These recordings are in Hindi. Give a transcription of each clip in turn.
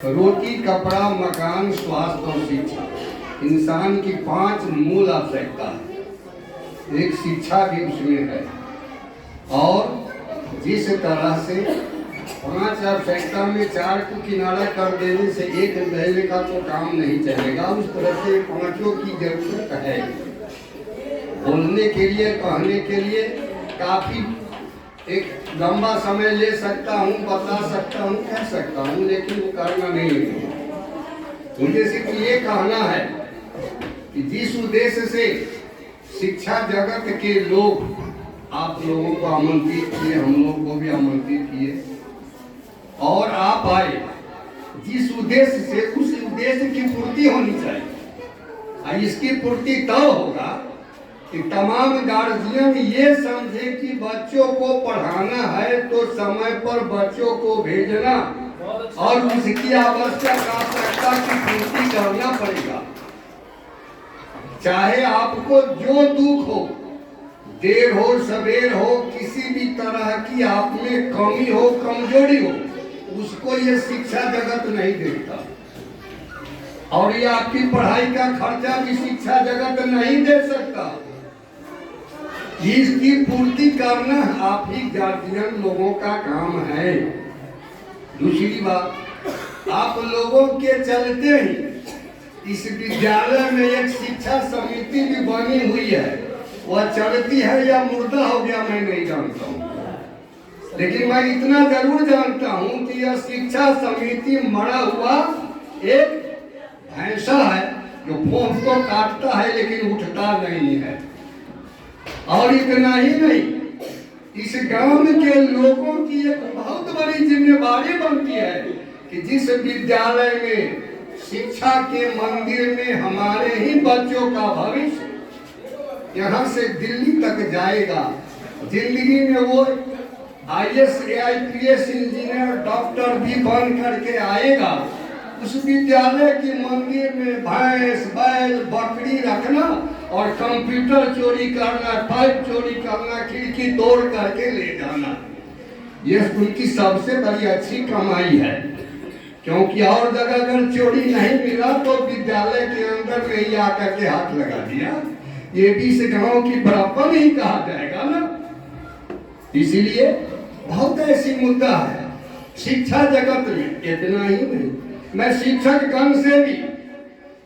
रोटी, कपड़ा, मकान, स्वास्थ्य और शिक्षा इंसान की 5 मूल आवश्यकता है। एक शिक्षा भी उसमें है। और जिस तरह से 5 आवश्यकता में 4 को किनारा कर देने से एक रहने का तो काम नहीं चलेगा। उस तरह से 5 की जरूरत है। बोलने के लिए, कहने के लिए काफी एक लंबा समय ले सकता हूँ, बता सकता हूँ, कह सकता हूँ, लेकिन वो करना नहीं है। मुझे सिर्फ ये कहना है कि जिस उद्देश्य से शिक्षा जगत के लोग आप लोगों को आमंत्रित किए, हम लोगों को भी आमंत्रित किए और आप आए, जिस उद्देश्य से, उस उद्देश्य की पूर्ति होनी चाहिए। और इसकी पूर्ति तब होगा कि तमाम गार्जियन ये समझे कि बच्चों को पढ़ाना है तो समय पर बच्चों को भेजना और उसकी आवश्यकता की पूर्ति करना पड़ेगा। चाहे आपको जो दुख हो, देर हो, सवेर हो, किसी भी तरह की आप में कमी हो, कमजोरी हो, उसको ये शिक्षा जगत नहीं देखता। और ये आपकी पढ़ाई का खर्चा भी शिक्षा जगत नहीं दे सकता। इसकी पूर्ति करना आप ही गार्जियन लोगों का काम है। दूसरी बात, आप लोगों के चलते ही इस विद्यालय में एक शिक्षा समिति भी बनी हुई है। वह चलती है या मुर्दा हो गया मैं नहीं जानता हूँ, लेकिन मैं इतना जरूर जानता हूँ कि यह शिक्षा समिति मरा हुआ एक भैंसा है जो भूख को काटता है लेकिन उठता नहीं है। और इतना ही नहीं, इस गांव के लोगों की एक बहुत बड़ी जिम्मेदारी बनती है कि जिस विद्यालय में, शिक्षा के मंदिर में हमारे ही बच्चों का भविष्य यहाँ से दिल्ली तक जाएगा। जिंदगी में वो IAS, IPS इंजीनियर, डॉक्टर भी बन करके आएगा। उस विद्यालय के मंदिर में भैंस, बैल, बकरी रखना और कंप्यूटर चोरी करना, पाइप चोरी करना, खिड़की तोड़ करके ले जाना, ये उनकी सबसे बड़ी अच्छी कमाई है। क्योंकि और जगह अगर चोरी नहीं मिला तो विद्यालय के अंदर में ही आकर के हाथ लगा दिया, ये भी इस गांव की बराबर ही कहा जाएगा ना। इसीलिए बहुत ऐसी मुद्दा है शिक्षा जगत में। इतना ही नहीं, मैं शिक्षक गण से भी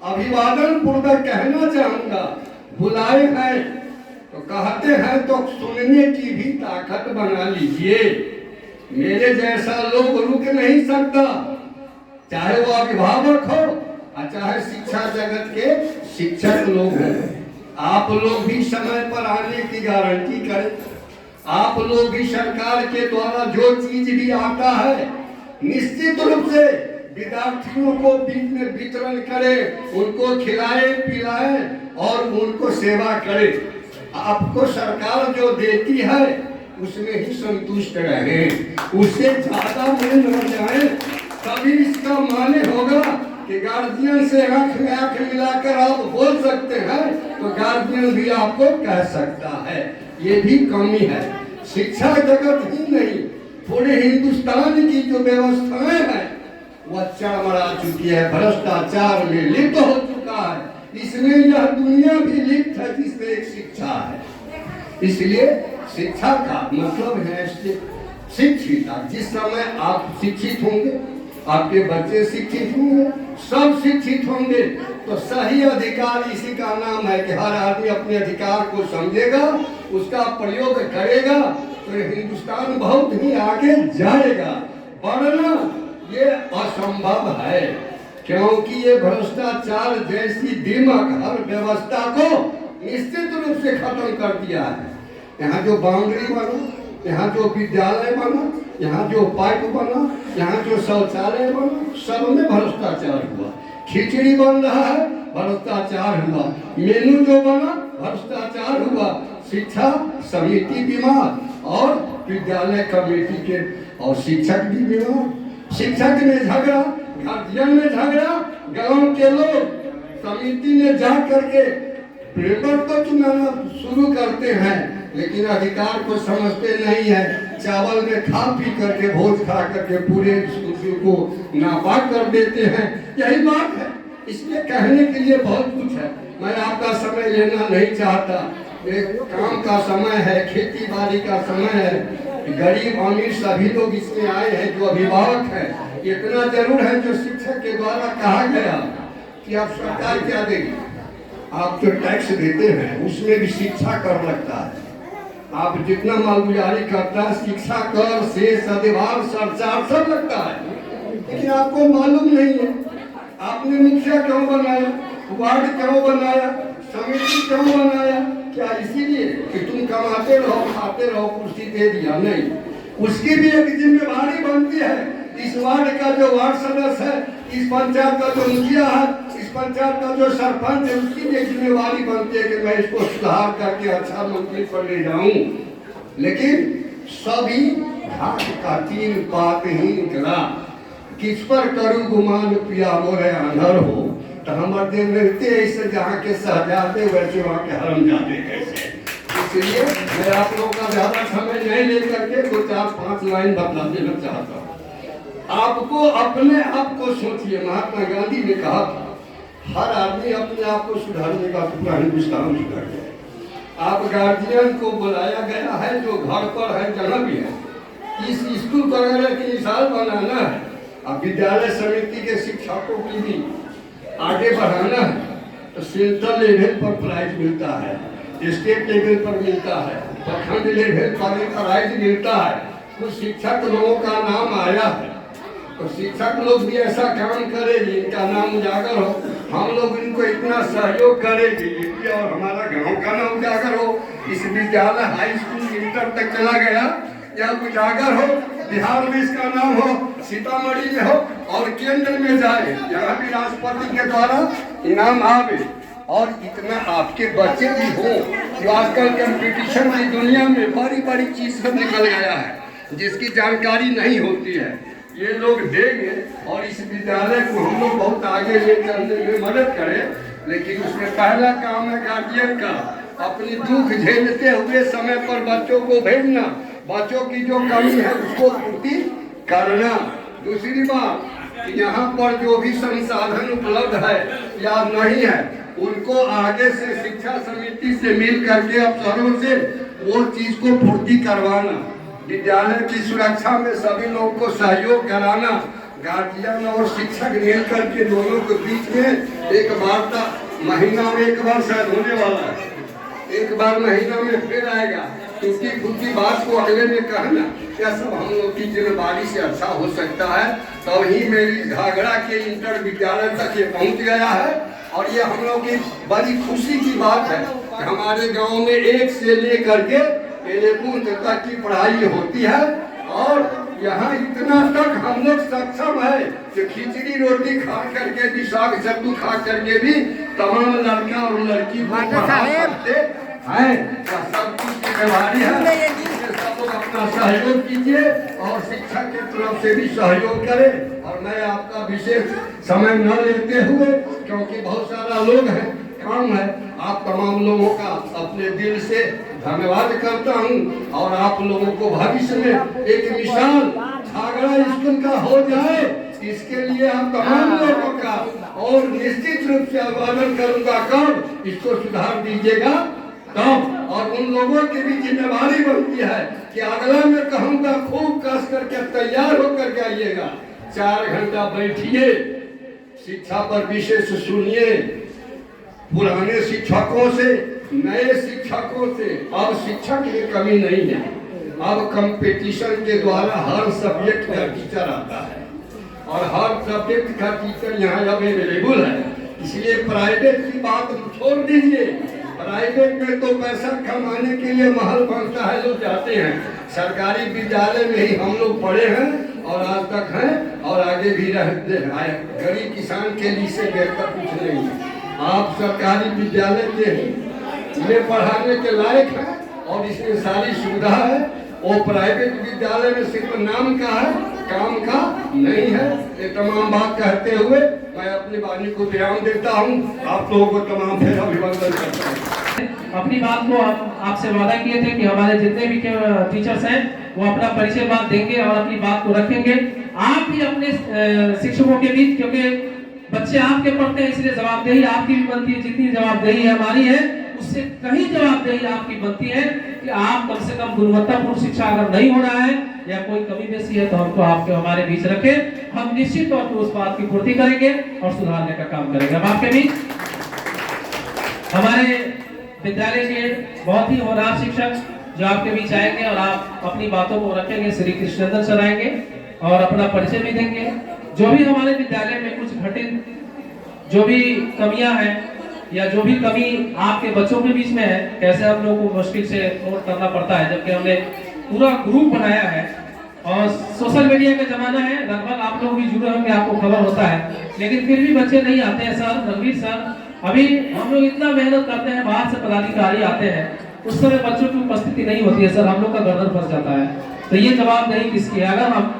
अभिवादन पूर्वक कहना चाहूंगा, बुलाए हैं तो कहते हैं तो सुनने की भी ताकत बना लीजिए। मेरे जैसा लोग रुक नहीं सकता, चाहे वो अभिभावक हो और चाहे शिक्षा जगत के शिक्षक लोग हो। आप लोग भी समय पर आने की गारंटी करें। आप लोग भी सरकार के द्वारा जो चीज भी आता है निश्चित रूप से विद्यार्थियों को बीच में वितरण करें, उनको खिलाए पिलाए और उनको सेवा करें। आपको सरकार जो देती है उसमें ही संतुष्ट रहे, उससे ज्यादा में न जाए। तभी इसका माने होगा कि गार्जियन से आंख में आंख मिलाकर आप बोल सकते हैं तो गार्जियन भी आपको कह सकता है। ये भी कमी है। शिक्षा जगत ही नहीं, पूरे हिंदुस्तान की जो व्यवस्थाएं हैं वह चरमरा चुकी है, भ्रष्टाचार में लिप्त हो चुका है। इसमें यह दुनिया भी लिप्त है जिसमें एक शिक्षा है। इसलिए शिक्षा का मतलब है शिक्षित। जिस समय आप शिक्षित होंगे, आपके बच्चे शिक्षित होंगे, सब शिक्षित होंगे तो सही अधिकार, इसी का नाम है कि हर आदमी अपने अधिकार को समझेगा, उसका प्रयोग करेगा तो हिंदुस्तान बहुत ही आगे जाएगा। वरना ये असंभव है, क्योंकि ये भ्रष्टाचार जैसी दिमक हर व्यवस्था को निश्चित रूप से खत्म कर दिया है। यहाँ जो बाउंड्री बना, यहाँ जो विद्यालय बना, यहाँ जो पाइप बना, यहाँ जो शौचालय बना, सब में भ्रष्टाचार हुआ। खिचड़ी बन रहा है, भ्रष्टाचार हुआ। मेनू जो बना, भ्रष्टाचार हुआ। शिक्षा समिति बीमार और विद्यालय कमेटी के और शिक्षक भी बीमार। शिक्षक में झगड़ा, गार्जियन में झगड़ा, गांव के लोग समिति में जा करके पेपर तो चुनाना शुरू करते हैं लेकिन अधिकार को समझते नहीं है। चावल में खा पी करके, भोज खा करके पूरे दूसरे को नापाक कर देते हैं। यही बात है। इसलिए कहने के लिए बहुत कुछ है, मैं आपका समय लेना नहीं चाहता। एक काम का समय है, खेती बाड़ी का समय है, गरीब अमीर सभी लोग इसमें आए हैं जो अभिभावक हैं। इतना जरूर है जो शिक्षक के द्वारा कहा गया कि आप सरकार क्या देगी, आप जो टैक्स देते हैं उसमें भी शिक्षा कर लगता है। आप जितना मालगुजारी करता है शिक्षा कर शेष अधिभार सरचार सब लगता है, लेकिन आपको मालूम नहीं है। आपने मुखिया क्यों बनाया, वार्ड क्यों बनाया, समिति क्यों बनाया? क्या इसीलिए कि तुम कमाते रहो खाते रहो कुर्सी दे दिया? नहीं, उसकी भी एक जिम्मेवारी बनती है। इस वार्ड का जो वार्ड सदस्य है, इस पंचायत का जो मुखिया है, इस पंचायत का जो सरपंच है, उसकी भी जिम्मेवारी बनती है कि मैं इसको सुधार करके अच्छा मंत्री पर ले जाऊं। लेकिन सभी घाट का तीन बात ही निकला, किस पर करूं गुमान पिया मोरे आंधर हो, तो हमारे दिन रहते ऐसे जहाँ के शहजादे वैसे वहाँ के हरमजादे कैसे। इसलिए मैं आप लोगों का ज्यादा समय नहीं लेकर के 2-4-5 लाइन बता देना चाहता हूँ। आपको अपने आप को सोचिए, महात्मा गांधी ने कहा था हर आदमी अपने आप को सुधारने का पूरा हिंदुस्तान सुधार गया। आप गार्जियन को बुलाया गया है जो घर पर है जहाँ भी है, इस स्कूल वगैरह की मिसाल बनाना है। अब विद्यालय समिति के शिक्षकों की भी आगे बढ़ाना है, तो सेंट्रल लेवल पर प्राइज मिलता है, स्टेट लेवल पर मिलता है, प्रखंड लेवल पर प्राइज मिलता है। कुछ शिक्षक लोगों का नाम आया है, तो शिक्षक लोग भी ऐसा काम करेंगे, इनका नाम उजागर हो, हम लोग इनको इतना सहयोग करेंगे और हमारा गांव का नाम उजागर हो। इस विद्यालय हाई स्कूल इंटर तक चला गया, या उजागर हो, बिहार में इसका नाम हो, सीतामढ़ी में हो और केंद्र में जाए, यहाँ भी राष्ट्रपति के द्वारा इनाम आवे। और इतना आपके बच्चे भी हो जो आजकल कंपटीशन की दुनिया में बड़ी बड़ी चीज सब निकल गया है, जिसकी जानकारी नहीं होती है, ये लोग देंगे और इस विद्यालय को हम लोग बहुत आगे ले चलने में मदद करें। लेकिन उसमें पहला काम है गार्जियन का, अपनी दुख झेलते हुए समय पर बच्चों को भेजना, बच्चों की जो कमी है उसको पूर्ति करना। दूसरी बात कि यहाँ पर जो भी संसाधन उपलब्ध है या नहीं है, उनको आगे से शिक्षा समिति से मिल करके अफसरों से वो चीज को पूर्ति करवाना। विद्यालय की सुरक्षा में सभी लोगों को सहयोग कराना। गार्जियन और शिक्षक मिल करके दोनों के बीच में एक वार्ता, महीना में एक बार शायद होने वाला है, एक बार महीना में फिर आएगा, टूटी फूटी बात को अगले में कहना, क्या सब हम लोग की जिम्मेदारी से अच्छा हो सकता है। तब ही मेरी घाघरा के इंटर विद्यालय तक ये पहुंच गया है। और ये हम लोग की बड़ी खुशी की बात है कि हमारे गांव में 1 से लेकर के 11 तक की पढ़ाई होती है। और यहाँ इतना तक हम लोग सक्षम है कि खिचड़ी रोटी खा करके भी, साग सब्जी खा करके भी तमाम लड़का और लड़की करते हैं। सब कुछ जिम्मेवारी है, सब लोग अपना सहयोग कीजिए और शिक्षा के तरफ से भी सहयोग करें। और मैं आपका विशेष समय न लेते हुए, क्योंकि बहुत सारा लोग हैं, काम है, आप तमाम लोगों का अपने दिल से धन्यवाद करता हूँ। और आप लोगों को भविष्य में एक मिसाल घाघरा स्कूल का हो जाए, इसके लिए आप तमाम लोगों का और निश्चित रूप से अभिवादन करूंगा। कब इसको सुधार दीजिएगा तब। और उन लोगों की भी जिम्मेवारी बनती है कि अगला में कहूँगा खूब कस करके तैयार होकर के आइएगा, 4 घंटा बैठिए, शिक्षा पर विशेष सुनिए, पुराने शिक्षकों से, नए शिक्षकों से। अब शिक्षक की कमी नहीं है, अब कंपटीशन के द्वारा हर सब्जेक्ट का टीचर आता है और हर सब्जेक्ट का टीचर यहाँ अवेलेबल है। इसलिए प्राइवेट की बात छोड़ दीजिए, प्राइवेट में तो पैसा कमाने के लिए महल बनता है, लोग जाते हैं। सरकारी विद्यालय में ही हम लोग पढ़े हैं और आज तक हैं और आगे भी रहते हैं। गरीब किसान के लिए से बेहतर कुछ नहीं है। आप सरकारी विद्यालय के ही में पढ़ाने के लायक हैं और इसमें सारी सुविधा है। वो प्राइवेट विद्यालय में सिर्फ नाम का है, काम का नहीं है। ये तमाम बात कहते हुए मैं अपनी वाणी को विराम देता हूँ। आप लोगों को तमाम फिर अभिवादन करता हूँ। अपनी बात को आपसे वादा किए थे कि हमारे जितने भी टीचर्स हैं वो अपना परिचय बात देंगे और अपनी बात को रखेंगे। आप भी अपने शिक्षकों के बीच, क्योंकि बच्चे आपके पढ़ते हैं इसलिए जवाबदेही आपकी भी बनती है, जितनी जवाबदेही हमारी है उससे कहीं जवाबदेही आपकी बनती है कि आप कम से कम गुणवत्तापूर्ण शिक्षा अगर नहीं हो रहा है या कोई कमी बेसी है तो हमको आपके हमारे बीच रखें, हम निश्चित तौर पर उस बात की पूर्ति करेंगे और सुधारने का काम करेंगे। हम आपके बीच हमारे विद्यालय के बहुत ही होनहार शिक्षक जो आपके बीच आएंगे और आप अपनी बातों को रखेंगे, श्री कृष्णनंदन सर आएंगे और अपना परिचय भी देंगे। जो भी हमारे विद्यालय में कुछ घटित जो भी कमियां हैं या जो भी कमी आपके बच्चों के बीच में है, कैसे हम लोग को मुश्किल से नोट करना पड़ता है, जबकि हमने पूरा ग्रुप बनाया है और सोशल मीडिया का जमाना है, लगभग आप लोग भी जुड़े होंगे, आपको खबर होता है, लेकिन फिर भी बच्चे नहीं आते हैं। सर रणवीर सर, अभी हम लोग इतना मेहनत करते हैं, बाहर से पदाधिकारी आते हैं, उस समय बच्चों की उपस्थिति नहीं होती है सर, हम लोग का गर्दन फंस जाता है। तो ये जवाबदेही किसकी है? अगर हम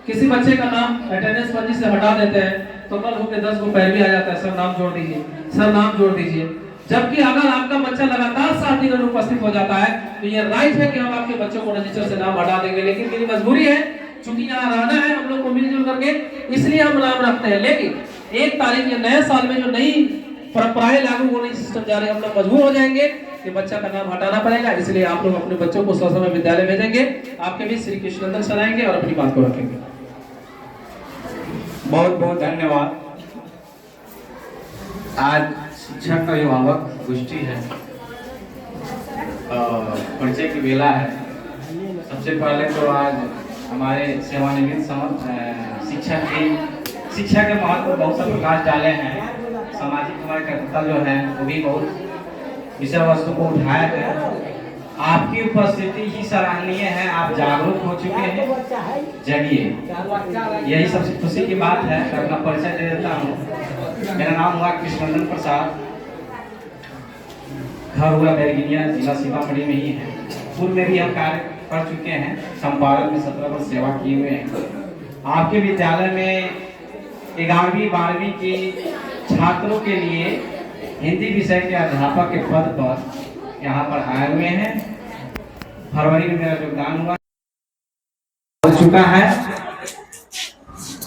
किसी बच्चे का नाम अटेंडेंस पर्ची से हटा देते हैं तो कल होकर 10 को पैरवी आ जाता है, सर नाम जोड़ दीजिए, सर नाम जोड़ दीजिए। जबकि अगर आपका बच्चा लगातार 7 दिन उपस्थित हो जाता है तो ये राइट है कि हम आपके बच्चों को रजिस्टर से नाम हटा देंगे, लेकिन मेरी मजबूरी है, चूंकि यहाँ रहना है हम लोग को मिलजुल करके, इसलिए हम नाम रखते हैं। लेकिन 1 तारीख या नए साल में जो नई परंपराएं लागू होने सिस्टम जा रहे हैं, हम लोग मजबूर हो जाएंगे कि बच्चा का नाम हटाना पड़ेगा, इसलिए आप लोग अपने बच्चों को ससमय विद्यालय भेजेंगे। आपके बीच श्री कृष्णनंदन सर आएंगे और अपनी बात को रखेंगे। बहुत बहुत धन्यवाद। आज शिक्षक का अभिभावक गोष्ठी है, परिचय की बेला है। सबसे पहले तो आज हमारे सेवानिवृत्त शिक्षा के महत्व पर बहुत सा प्रकाश डाले हैं। सामाजिक हमारे कर्तव्य जो है वो भी बहुत विषय वस्तु को उठाया है। आपकी उपस्थिति ही सराहनीय है, आप जागरूक हो चुके हैं, जगिए, यही सबसे खुशी की बात है। तो अपना परिचय दे देता हूँ। मेरा नाम हुआ कृष्णनंदन प्रसाद, घर हुआ बैरगिनिया, जिला सीतामढ़ी में ही है। पूर्व में भी हम कार्य कर चुके हैं, संपादक में 17 वर्ष सेवा किए हुए हैं। आपके विद्यालय में 11वीं 12वीं के छात्रों के लिए हिंदी विषय के अध्यापक के पद पर यहाँ पर आए हुए हैं। फरवरी में मेरा योगदान हुआ हो चुका है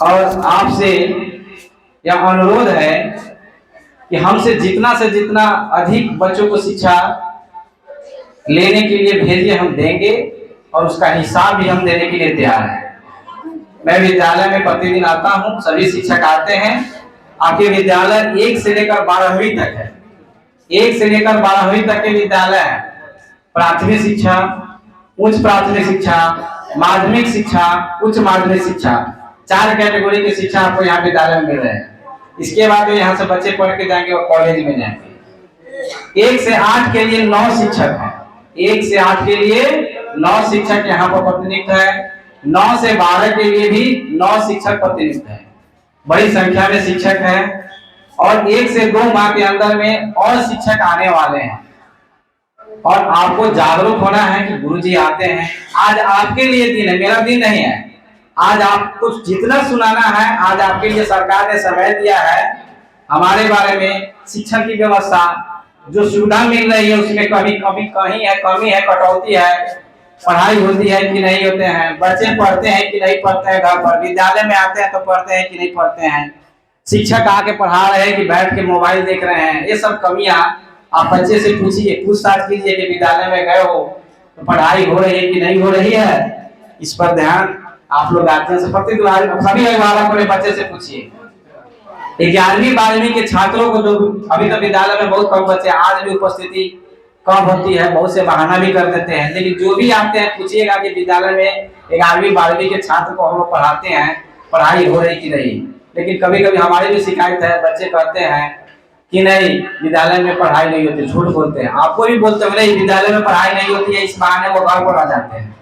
और आपसे यह अनुरोध है कि हमसे जितना से जितना अधिक बच्चों को शिक्षा लेने के लिए भेजिए, हम देंगे और उसका हिसाब भी हम देने के लिए तैयार हैं। मैं विद्यालय में प्रतिदिन आता हूँ, सभी शिक्षक आते हैं। आपके विद्यालय 1 से लेकर 12वीं तक है, 1 से लेकर 12वीं तक के विद्यालय है। प्राथमिक शिक्षा, उच्च प्राथमिक शिक्षा, माध्यमिक शिक्षा, उच्च माध्यमिक शिक्षा, 4 कैटेगरी की शिक्षा आपको यहाँ विद्यालय में मिल रहे हैं। इसके बाद यहाँ से बच्चे पढ़ के जाएंगे और कॉलेज में जाएंगे। 1 से 8 के लिए 9 शिक्षक हैं, 1 से 8 के लिए 9 शिक्षक यहाँ पर प्रतिनियुक्त है। 9 से 12 के लिए भी 9 शिक्षक प्रतिनियुक्त है। बड़ी संख्या में शिक्षक है और 1 से 2 माह के अंदर में और शिक्षक आने वाले हैं। और आपको जागरूक होना है कि गुरुजी आते हैं। आज आपके लिए दिन है, मेरा दिन नहीं है। आज आपको जितना सुनाना है, आज आपके लिए सरकार ने समय दिया है। हमारे बारे में शिक्षा की व्यवस्था जो सुविधा मिल रही है उसमें कमी है, कटौती है, पढ़ाई होती है कि नहीं होते हैं, बच्चे पढ़ते हैं कि नहीं पढ़ते हैं, घर पर विद्यालय में आते हैं तो पढ़ते हैं कि नहीं पढ़ते हैं, शिक्षक आके पढ़ा रहे हैं कि बैठ के मोबाइल देख रहे हैं। ये सब कमियां आप बच्चे से पूछिए, पूछताछ कीजिए कि विद्यालय में गए हो तो पढ़ाई हो रही है कि नहीं हो रही है। इस पर ध्यान आप लोग गार्जियन से सभी अभिभावकों ने बच्चे से पूछिए। 11वीं 12वीं के छात्रों को जो अभी तो विद्यालय में बहुत कम बच्चे, आज भी उपस्थिति कम होती है, बहुत से बहाना भी कर देते हैं, लेकिन जो भी आते हैं पूछिएगा कि विद्यालय में 11वीं 12वीं के छात्र को हम लोग पढ़ाते हैं, पढ़ाई हो रही कि नहीं। लेकिन कभी कभी हमारी भी शिकायत है, बच्चे कहते हैं कि नहीं विद्यालय में पढ़ाई नहीं होती, झूठ बोलते हैं। आपको भी बोलते हैं नहीं विद्यालय में पढ़ाई नहीं होती है, इस बहाने वो घर पर आ जाते हैं।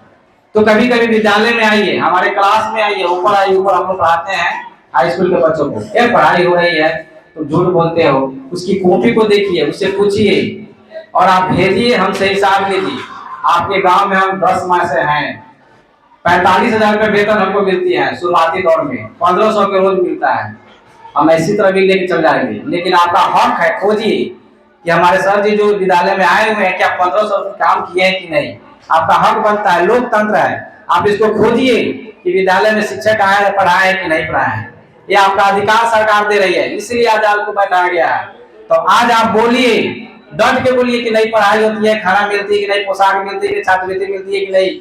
तो कभी कभी विद्यालय में आइए, हमारे क्लास में आइए, ऊपर आइए, ऊपर हम लोग पढ़ाते हैं हाई स्कूल के बच्चों को। ये पढ़ाई हो रही है तो झूठ बोलते हो, उसकी कॉपी को देखिए, उससे पूछिए और आप भेजिए, हमसे हिसाब लीजिए। आपके गांव में हम 10 माह से हैं, 45,000 रुपये वेतन हमको मिलती है शुरुआती दौर में, 1500 के रोज मिलता है। हम इसी तरह भी लेके चल जाएंगे, लेकिन आपका हक है, खोजिए कि हमारे सर जी जो विद्यालय में आए हुए हैं क्या 1500 काम किए हैं कि नहीं। आपका हक बनता है, लोकतंत्र है, आप इसको खोजिए कि विद्यालय में शिक्षक आए पढ़ाए कि नहीं पढ़ाए। ये आपका अधिकार सरकार दे रही है, इसलिए आज आपको बैठाया गया है। तो आज आप बोलिए, डट के बोलिए कि नहीं पढ़ाई होती है, खाना मिलती है कि नहीं, पोशाक मिलती है कि छात्रवृत्ति मिलती है कि नहीं।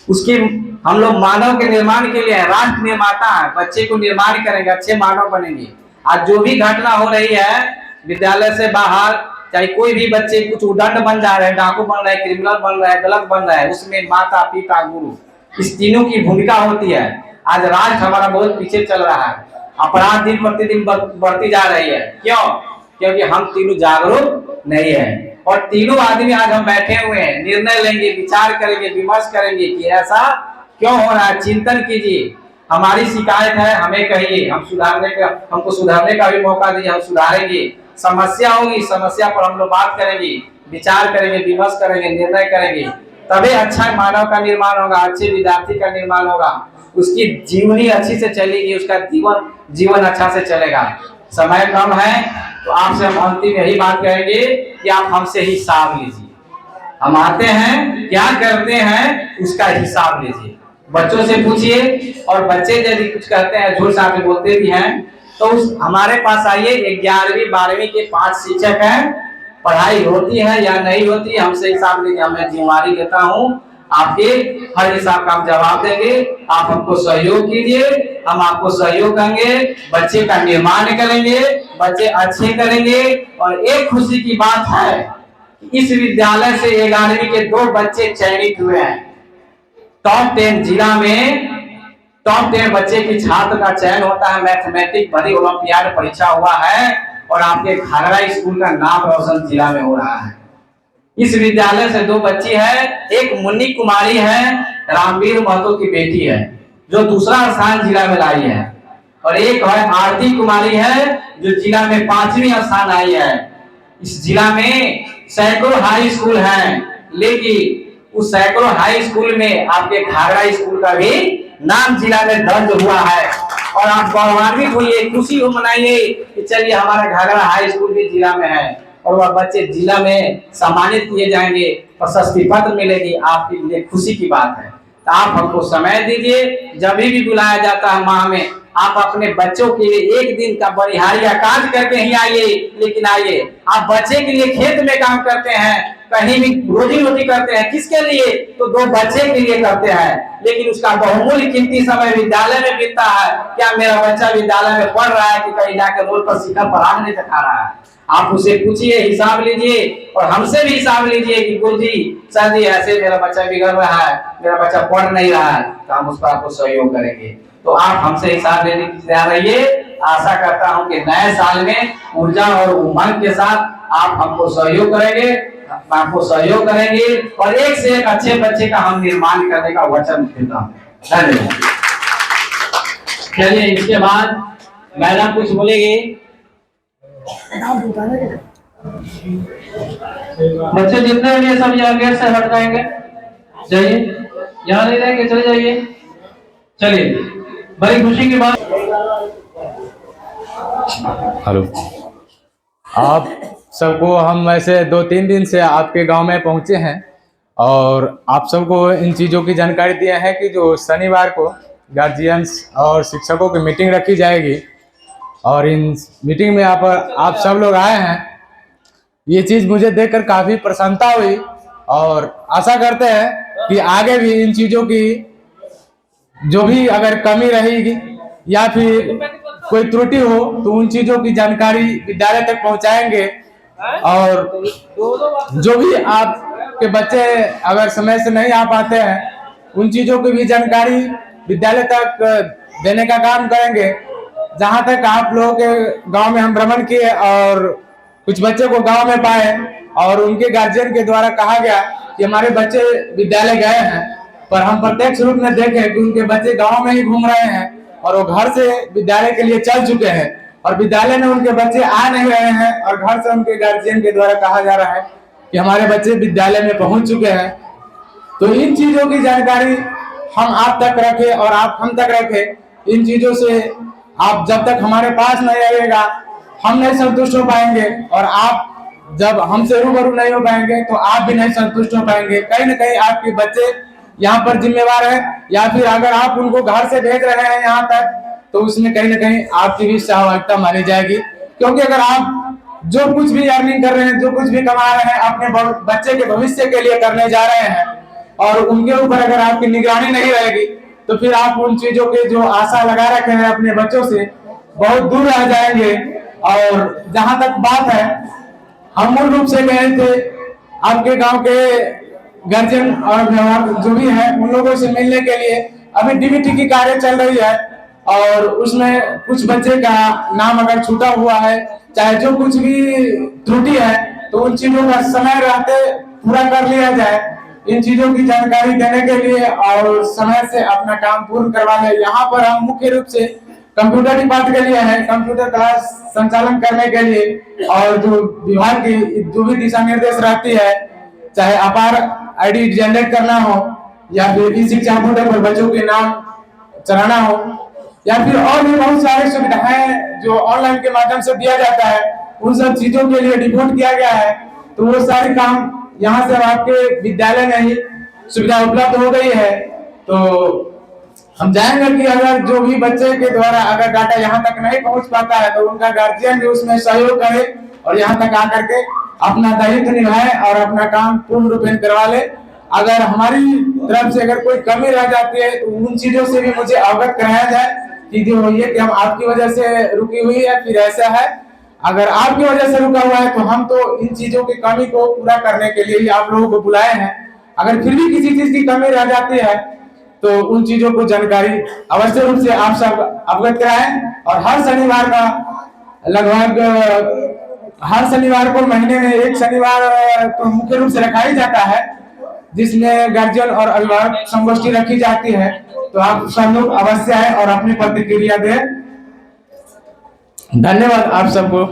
उसकी हम लोग मानव के निर्माण के लिए है, राष्ट्र निर्माता है, बच्चे को निर्माण करेंगे, अच्छे मानव बनेंगे। आज जो भी घटना हो रही है विद्यालय से बाहर, चाहे कोई भी बच्चे कुछ उदंड बन जा रहे हैं, डाकू बन रहे हैं, क्रिमिनल बन रहे हैं, गलत बन रहे हैं, उसमें माता पिता गुरु इस तीनों की भूमिका होती है। आज राष्ट्र हमारा बहुत पीछे चल रहा है, अपराध दिन प्रतिदिन बढ़ती जा रही है। क्यों? क्योंकि हम तीनों जागरूक नहीं है। और तीनों आदमी आज हम बैठे हुए हैं, निर्णय लेंगे, विचार करेंगे, विमर्श करेंगे कि ऐसा क्यों हो रहा है। चिंतन कीजिए, हमारी शिकायत है, हमें कहिए, हमको सुधारने का भी मौका दीजिए, हम सुधारेंगे। समस्या होगी, समस्या पर हम लोग बात करेंगे, विचार करेंगे, विमर्श करेंगे, निर्णय करेंगे, तभी अच्छा मानव का निर्माण होगा, अच्छे विद्यार्थी का निर्माण होगा, उसकी जीवनी अच्छी से चलेगी, उसका जीवन अच्छा से चलेगा। समय कम है तो आपसे हम अंतिम यही बात कहेंगे कि आप हमसे हिसाब लीजिए। हम आते हैं, क्या करते हैं, उसका हिसाब लीजिए। बच्चों से पूछिए, और बच्चे यदि कुछ कहते हैं, झूठ साथ बोलते भी हैं, तो हमारे पास आइए। 11वीं 12वीं के 5 शिक्षक हैं, पढ़ाई होती है या नहीं होती, हमसे हिसाब लीजिए। मैं जिम्मेवारी लेता हूँ, आपके हर हिसाब का हम जवाब देंगे। आप हमको सहयोग कीजिए, हम आपको सहयोग करेंगे, बच्चे का निर्माण करेंगे, बच्चे अच्छे करेंगे। और एक खुशी की बात है, इस विद्यालय से 11वीं के 2 बच्चे चयनित हुए हैं। टॉप 10 जिला में टॉप 10 बच्चे की छात्र का चयन होता है। मैथमेटिक्स बड़ी ओलंपियाड परीक्षा हुआ है और आपके घाघरा स्कूल का नाम रोशन जिला में हो रहा है। इस विद्यालय से 2 बच्ची है, एक मुन्नी कुमारी है, रामवीर महतो की बेटी है, जो दूसरा स्थान जिला में लाई है, और एक है आरती कुमारी है, जो जिला में 5वीं स्थान आई है। इस जिला में सैकड़ों हाई स्कूल हैं, लेकिन उस सैकड़ों हाई स्कूल में आपके घाघरा स्कूल का भी नाम जिला में दर्ज हुआ है। और आप गौरवान्वित होइए, खुशी हो मनाइए कि चलिए हमारा घाघरा हाई स्कूल भी जिला में है, और वह बच्चे जिला में सम्मानित किए जाएंगे, प्रशस्ति पत्र मिलेगी। आपके लिए खुशी की बात है। तो आप हमको समय दीजिए, जब भी बुलाया जाता है माह में, आप अपने बच्चों के लिए एक दिन का बलिहारी कार्य करके ही आइए, लेकिन आइए। आप बच्चे के लिए खेत में काम करते हैं, कहीं भी रोजी रोटी करते हैं, किसके लिए? तो 2 बच्चे के लिए करते हैं, लेकिन उसका बहुमूल्य कीमती समय विद्यालय में बीतता है। क्या मेरा बच्चा विद्यालय में पढ़ रहा है कि कहीं जाकर रोड पर शिखर पढ़ाने नहीं दिखा रहा है? आप उसे पूछिए, हिसाब लीजिए, और हमसे भी हिसाब लीजिए कि गुरुजी, सर जी, ऐसे मेरा बच्चा बिगड़ रहा है, मेरा बच्चा पढ़ नहीं रहा है, तो हम उस पर आपको सहयोग करेंगे। तो आप हमसे हिसाब लेने की तैयार रहिए। आशा करता हूं कि नए साल में ऊर्जा और उमंग के साथ आप हमको सहयोग करेंगे, आपको सहयोग करेंगे, और एक से एक अच्छे बच्चे का हम निर्माण करने का वचन देता हूँ। धन्यवाद। चलिए, इसके बाद मैडम कुछ बोलेंगे। बच्चे जितने भी सब यहाँ गेट से हट जाएंगे, जाइए, यहाँ नहीं रहेंगे, चले जाइए। चलिए, बड़ी खुशी की बात। हेलो, आप सबको हम ऐसे 2-3 दिन से आपके गांव में पहुंचे हैं, और आप सबको इन चीज़ों की जानकारी दिए हैं कि जो शनिवार को गार्जियंस और शिक्षकों की मीटिंग रखी जाएगी, और इन मीटिंग में आप सब लोग आए हैं। ये चीज़ मुझे देखकर काफ़ी प्रसन्नता हुई, और आशा करते हैं कि आगे भी इन चीज़ों की जो भी अगर कमी रहेगी या फिर कोई त्रुटि हो, तो उन चीज़ों की जानकारी विद्यालय तक पहुंचाएंगे। और जो भी आपके बच्चे अगर समय से नहीं आ पाते हैं, उन चीज़ों की भी जानकारी विद्यालय तक देने का काम करेंगे। जहाँ तक आप लोगों के गांव में हम भ्रमण किए और कुछ बच्चे को गांव में पाए, और उनके गार्जियन के द्वारा कहा गया कि हमारे बच्चे विद्यालय गए हैं, पर हम प्रत्यक्ष रूप में देखे कि उनके बच्चे गांव में ही घूम रहे हैं, और वो घर से विद्यालय के लिए चल चुके हैं, और विद्यालय में उनके बच्चे आ नहीं रहे हैं, और घर से उनके गार्जियन के द्वारा कहा जा रहा है कि हमारे बच्चे विद्यालय में पहुंच चुके हैं। तो इन चीजों की जानकारी हम आप तक रखें और आप हम तक रखें। इन चीजों से आप जब तक हमारे पास नहीं आइएगा, हम नहीं संतुष्ट हो पाएंगे, और आप जब हमसे रूबरू नहीं हो पाएंगे तो आप भी नहीं संतुष्ट हो पाएंगे। कहीं ना कहीं आपके बच्चे यहाँ पर जिम्मेवार है, या फिर अगर आप उनको घर से भेज रहे हैं यहाँ तक, तो उसमें कहीं ना कहीं आपकी भी सहभागिता मानी जाएगी। क्योंकि अगर आप जो कुछ भी अर्निंग कर रहे हैं, जो कुछ भी कमा रहे हैं, अपने बच्चे के भविष्य के लिए करने जा रहे हैं, और उनके ऊपर अगर आपकी निगरानी नहीं रहेगी, तो फिर आप उन चीजों के जो आशा लगा रखे हैं अपने बच्चों से, बहुत दूर रह जाएंगे। और जहां तक बात है, हम मूल रूप से गए थे आपके गांव के गार्जियन और अभिभावक जो भी है, उन लोगों से मिलने के लिए। अभी डीबीटी की कार्य चल रही है, और उसमें कुछ बच्चे का नाम अगर छूटा हुआ है, चाहे जो कुछ भी त्रुटि है, तो उन चीजों का समय रहते पूरा कर लिया जाए। इन चीजों की जानकारी देने के लिए और समय से अपना काम पूर्ण करवा ले। यहाँ पर हम मुख्य रूप से कंप्यूटर डिपार्ट के लिए है, कंप्यूटर क्लास संचालन करने के लिए, और जो विभाग की जो भी दिशा निर्देश रहती है, चाहे अपार आईडी जनरेट करना हो, या फिर ई शिक्षा पोर्टल पर बच्चों के नाम चढ़ाना हो, या फिर और भी बहुत सारी सुविधाएं जो ऑनलाइन के माध्यम से दिया जाता है, उन सब चीजों के लिए डिपोट किया गया है। तो वो सारे काम यहाँ से आपके विद्यालय में ही सुविधा उपलब्ध हो गई है। तो हम चाहेंगे कि अगर जो भी बच्चे के द्वारा अगर डाटा यहाँ तक नहीं पहुंच पाता है, तो उनका गार्जियन भी उसमें सहयोग करे और यहाँ तक आकर के अपना दायित्व निभाए और अपना काम पूर्ण रूप में करवा ले। अगर हमारी तरफ से अगर कोई कमी रह जाती है, तो उन चीजों से भी मुझे अवगत कराया जाए कि जो ये कि हम आपकी वजह से रुकी हुई है, फिर ऐसा है। अगर आपकी वजह से रुका हुआ है, तो हम तो इन चीजों की कमी को पूरा करने के लिए ही आप लोगों को बुलाए हैं। अगर फिर भी किसी चीज की कमी रह जाती है, तो उन चीजों को जानकारी अवश्य रूप से आप सब अवगत कराएं। और हर शनिवार का लगभग हर शनिवार को महीने में एक शनिवार तो मुख्य रूप से रखा ही जाता है, जिसमें गार्जियन और अभिभावक संगोष्ठी रखी जाती है। तो आप सब लोग अवश्य आए और अपनी प्रतिक्रिया दें। धन्यवाद आप सबको।